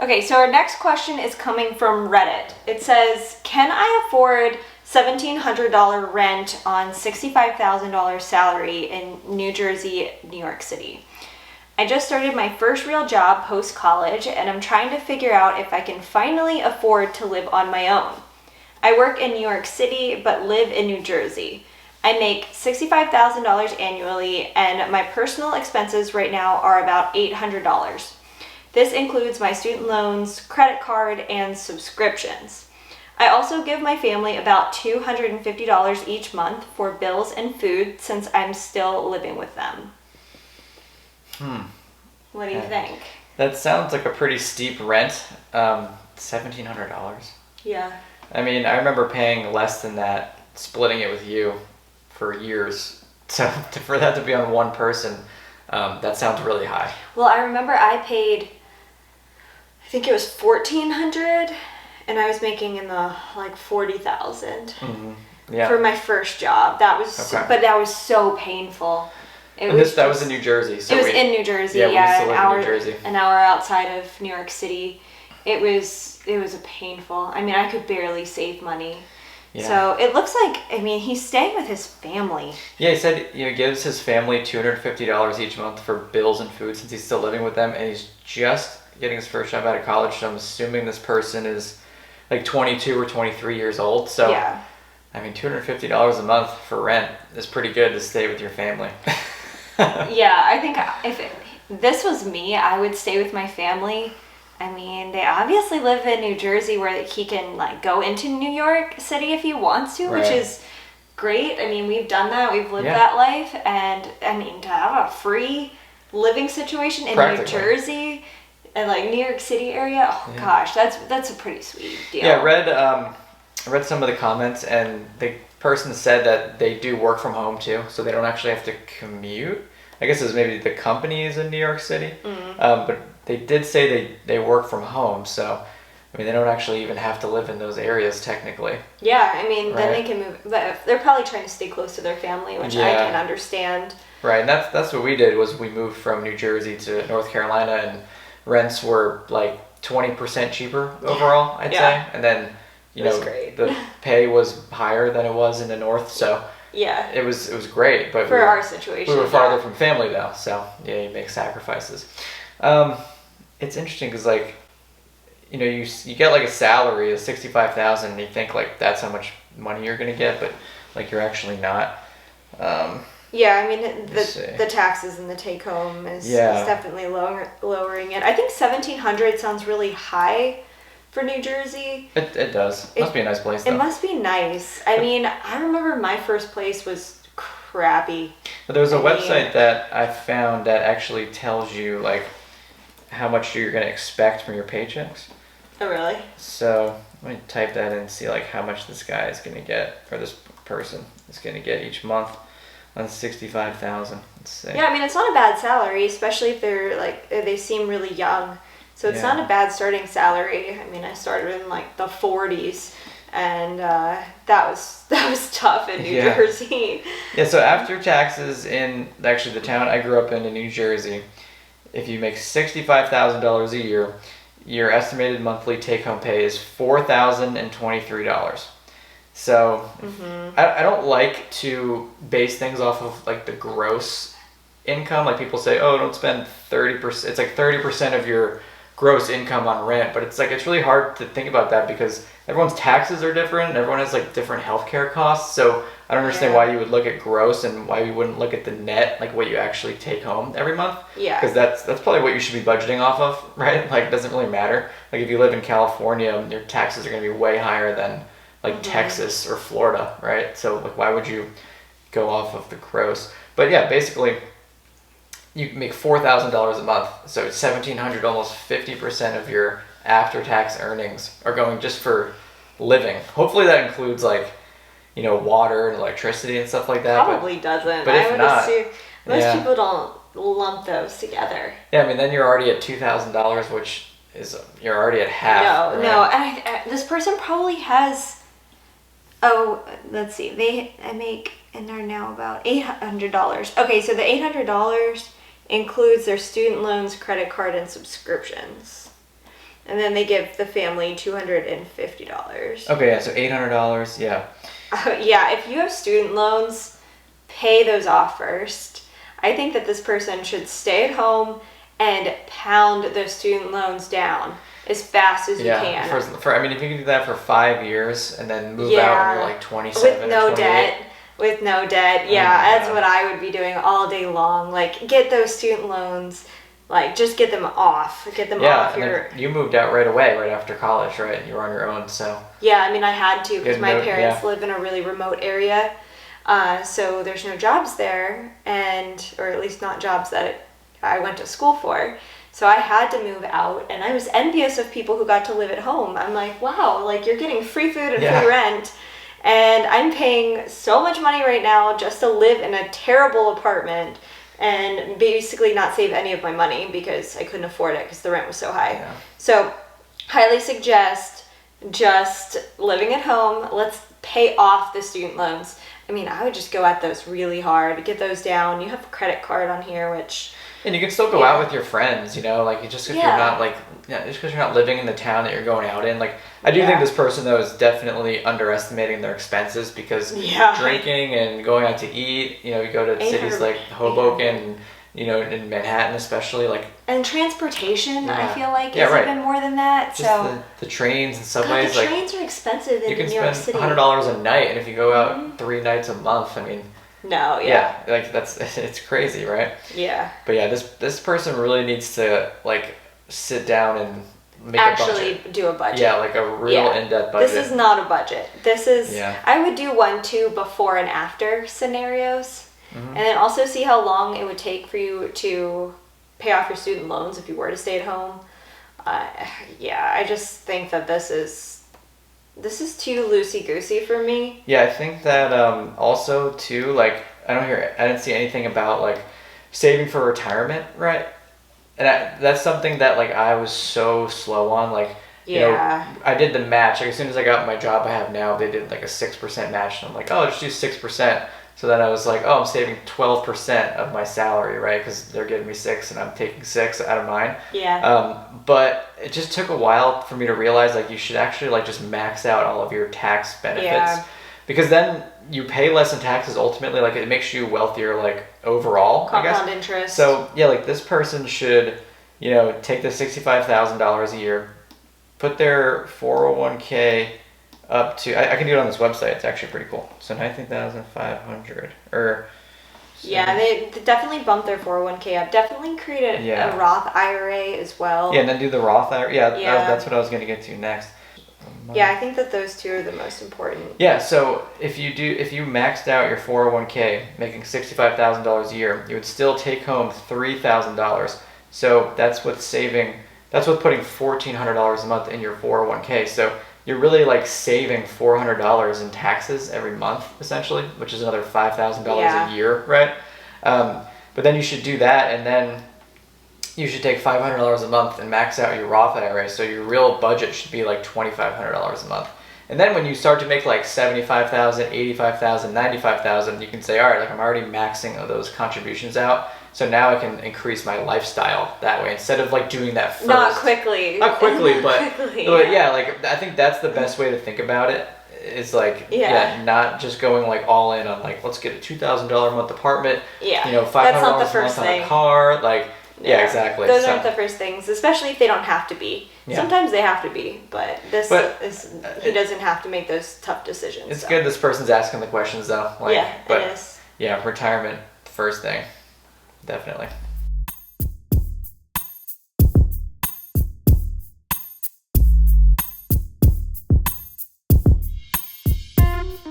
Okay, so our next question is coming from Reddit. It says, can I afford $1,700 rent on $65,000 salary in New Jersey, New York City? I just started my first real job post-college, and I'm trying to figure out if I can finally afford to live on my own. I work in New York City, but live in New Jersey. I make $65,000 annually, and my personal expenses right now are about $800. This includes my student loans, credit card, and subscriptions. I also give my family about $250 each month for bills and food since I'm still living with them. What do you think? That sounds like a pretty steep rent. $1,700. Yeah. I mean, I remember paying less than that, splitting it with you for years. So for that to be on one person, that sounds really high. Well, I remember I paid, I think it was $1,400, and I was making in the like $40,000 for my first job. That was, but that was so painful. That was in New Jersey. So it was in New Jersey. Yeah, we used to live in New Jersey. An hour outside of New York City. It was a painful. I mean, I could barely save money. Yeah. So it looks like, I mean, he's staying with his family. Yeah, he said he gives his family $250 each month for bills and food since he's still living with them, and he's just getting his first job out of college. So I'm assuming this person is like 22 or 23 years old. So yeah. I mean, $250 a month for rent is pretty good to stay with your family. Yeah, I think if this was me, I would stay with my family. I mean, they obviously live in New Jersey where he can like go into New York City if he wants to, which is great. I mean, we've done that. We've lived that life. And I mean, to have a free living situation in New Jersey and like New York City area, gosh, that's a pretty sweet deal. Yeah, I read some of the comments, and the person said that they do work from home too, so they don't actually have to commute. I guess it's maybe the company is in New York City, but they did say they work from home, so I mean they don't actually even have to live in those areas technically. Yeah, I mean then they can move, but they're probably trying to stay close to their family, which I can understand. Right, and that's what we did. Was we moved from New Jersey to North Carolina, and rents were like 20% cheaper overall, I'd say, and then the pay was higher than it was in the north, so yeah, it was great. But for our situation, we were farther from family though, so yeah, you make sacrifices. It's interesting because like, you get like a salary of $65,000, and you think like that's how much money you're gonna get, but like you're actually not. Yeah, I mean the taxes and the take home is definitely lowering it. I think $1,700 sounds really high for New Jersey. It does. It must be a nice place though. It must be nice. I mean, I remember my first place was crappy. But there was a website that I found that actually tells you like how much you're going to expect from your paychecks. Oh, really? So let me type that in and see like how much this guy is going to get, or this person is going to get each month on $65,000. Let's see. Yeah, I mean, it's not a bad salary, especially if they seem really young. So it's not a bad starting salary. I mean, I started in like the 40s, and that was tough in New Jersey. Yeah, so after taxes in actually the town I grew up in New Jersey, if you make $65,000 a year, your estimated monthly take-home pay is $4,023. So I don't like to base things off of like the gross income. Like people say, oh, don't spend 30%. It's like 30% of your gross income on rent, but it's really hard to think about that because everyone's taxes are different and everyone has like different healthcare costs. So I don't understand why you would look at gross and why you wouldn't look at the net, like what you actually take home every month. Yeah. Because that's probably what you should be budgeting off of, right? Like it doesn't really matter. Like if you live in California, your taxes are going to be way higher than like Texas or Florida, right? So like why would you go off of the gross? But yeah, basically you make $4,000 a month, so $1,700, almost 50% of your after-tax earnings are going just for living. Hopefully that includes like, water and electricity and stuff like that. Probably doesn't. But if not, assume most people don't lump those together. Yeah, I mean then you're already at $2,000, which is you're already at half. No, and this person probably has. Oh, let's see. I make and they're now about $800. Okay, so the $800 includes their student loans, credit card, and subscriptions. And then they give the family $250. Okay, yeah, so $800, yeah. Yeah, if you have student loans, pay those off first. I think that this person should stay at home and pound those student loans down as fast as you can. I mean, if you can do that for 5 years and then move out when you're like 27 with no or 28. debt. With no debt, yeah, that's what I would be doing all day long. Like, get those student loans, like, just get them off. Get them off your... You moved out right away, right after college, right? You were on your own, so... Yeah, I mean, I had to because my parents live in a really remote area, so there's no jobs there, or at least not jobs that I went to school for. So I had to move out, and I was envious of people who got to live at home. I'm like, wow, like, you're getting free food and free rent. And I'm paying so much money right now just to live in a terrible apartment and basically not save any of my money because I couldn't afford it because the rent was so high. Yeah. So highly suggest just living at home. Let's pay off the student loans. I mean, I would just go at those really hard, get those down. You have a credit card on here, which... And you can still go out with your friends, you know, like just if you're not like, just because you're not living in the town that you're going out in. Like, I do think this person though is definitely underestimating their expenses because drinking and going out to eat, you know, you go to cities like Hoboken, you know, in Manhattan especially, like. And transportation, I feel like, is even more than that. Just so the trains and subways. God, the trains are expensive in New York City. You can spend $100 a night, and if you go out 3 nights a month, I mean. No, like it's crazy, right? Yeah. But yeah, this person really needs to like sit down and make a budget. Do a budget. Yeah, like a real in-depth budget. This is not a budget. This is I would do 1, 2 before and after scenarios. And then also see how long it would take for you to pay off your student loans if you were to stay at home. I just think that this is too loosey-goosey for me. Yeah, I think that also too, like, I didn't see anything about like saving for retirement, right? And that's something that like I was so slow on. Like, you know, I did the match. Like, as soon as I got my job I have now, they did like a 6% match, and I'm like, oh, just do 6%. So then I was like, oh, I'm saving 12% of my salary, right? Because they're giving me 6 and I'm taking 6 out of mine. Yeah. But it just took a while for me to realize like you should actually like just max out all of your tax benefits, because then you pay less in taxes. Ultimately, like it makes you wealthier, like overall. Compound interest. So yeah, like this person should, you know, take the $65,000 a year, put their 401k up to, I can do it on this website. It's actually pretty cool. So 19,500 or. Yeah, they definitely bumped their 401k up. Definitely create a Roth IRA as well. Yeah, and then do the Roth IRA. Yeah, that's what I was going to get to next. Yeah, I think that those two are the most important. Yeah, so if you maxed out your 401k, making $65,000 a year, you would still take home $3,000. So that's what's putting $1,400 a month in your 401k. So you're really like saving $400 in taxes every month, essentially, which is another $5,000 a year, right? But then you should do that, and then you should take $500 a month and max out your Roth IRA. So your real budget should be like $2,500 a month. And then when you start to make like $75,000, $85,000, $95,000, you can say, all right, like I'm already maxing those contributions out. So now I can increase my lifestyle that way instead of like doing that first. Not quickly, but yeah, like I think that's the best way to think about it. Is like not just going like all in on like let's get a $2,000 a month apartment. Yeah, you know, $500 a month on a car. Like exactly. Those aren't the first things, especially if they don't have to be. Yeah. Sometimes they have to be, but he doesn't have to make those tough decisions. It's good this person's asking the questions though. Like, it is. Yeah, retirement first thing. Definitely.